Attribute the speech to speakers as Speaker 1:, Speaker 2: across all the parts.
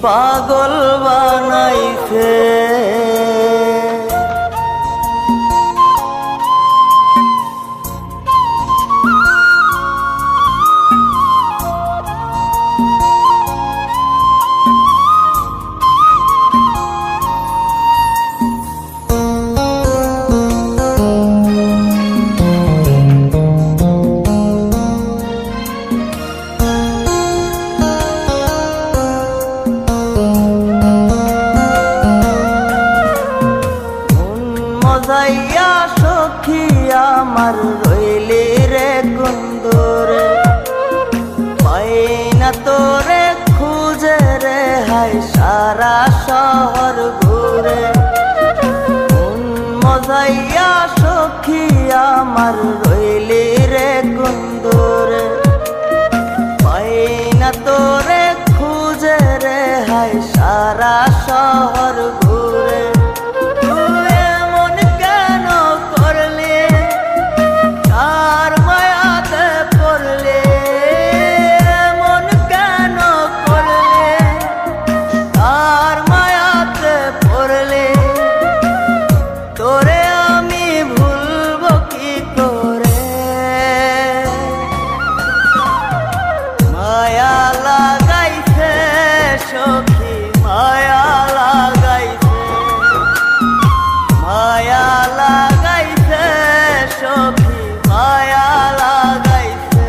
Speaker 1: পাগল বানাইছে। মজাইয়া সখী আমার রইলি রে কুন্দরে, পাই না তোরে খুঁজে রে হাই সারা শহর ঘুরে। মজাইয়া সখী আমার রইলি রে কুন্দরে, পাই না তোরে খুঁজে রে হাই সারা শহর ঘুরে। সখী মায়া লাগাইছে, মায়া লাগাইছে সখী মায়া লাগাইছে।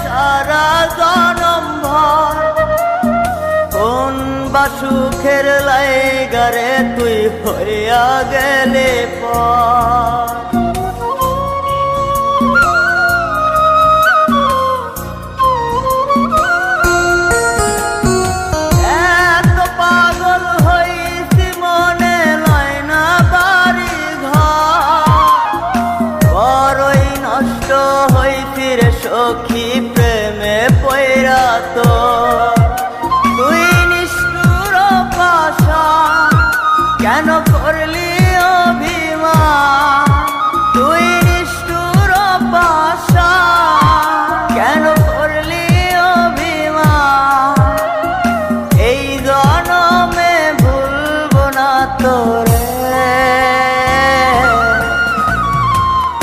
Speaker 1: সারা জনম ভর কোন বা সুখের লাইগারে তুই হইয়া গেলে পর। এত পাগল হইছি মনে লয় না বাড়ি ঘর, বড়ই নষ্ট হইছি রে সখী প্রেমে পয়রা। তো তুই নিষ্ঠুর পাশান কেন করলি অভিমান, তুই নিষ্ঠুর পাশান কেন করলি অভিমান। এই জনমে ভুলবো না তোরে,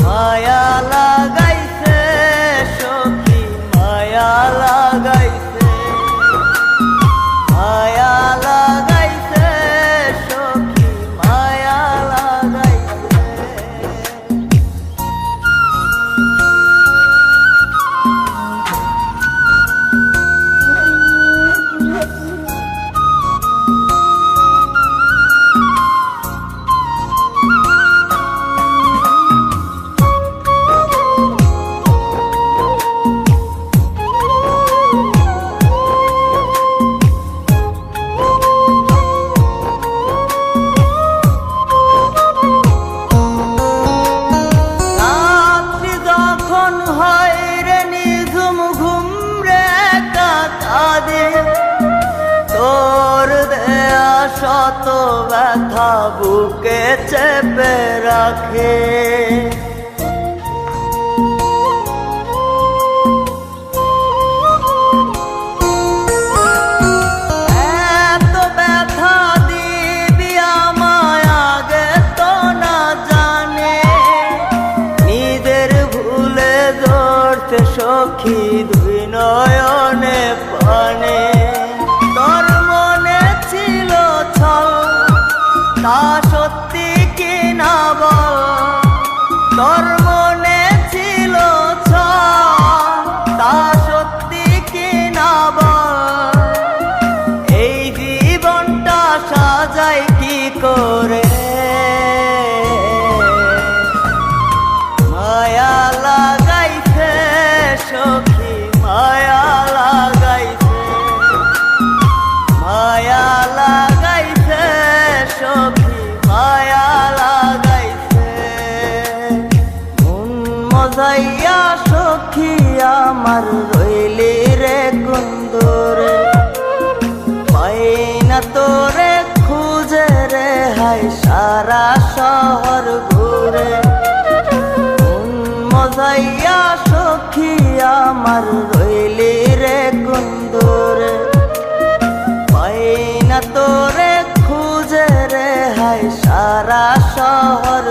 Speaker 1: মায়া লাগাইছে সখী মায়া লাগাইছে, মায়া লাগাইছে সখী মায়া লাগাইছে। তোর দেয়া শত ব্যথা বুকে চেপে রাখে, এত ব্যথা দিবি আমায় আগে তো না জানে। নিজের ভুলে ধরতে সখী দুই নয়নে পানে। তোর মনে ছিল ছল তা সত্যি কি না বল, তোর মনে ছিল ছল তা সত্যি কি না বল। এই জীবনটা সাজাই কি করে, মায়া লাগাইছে সখী আমার রইলি রে কুন্দরে পাই না তোরে খুঁজে রে হাই সারা শহর ঘুরে মন মজাইয়া সখী আমার রইলি রে কুন্দরে পাই না তোরে খুঁজে রে হাই সারা শহর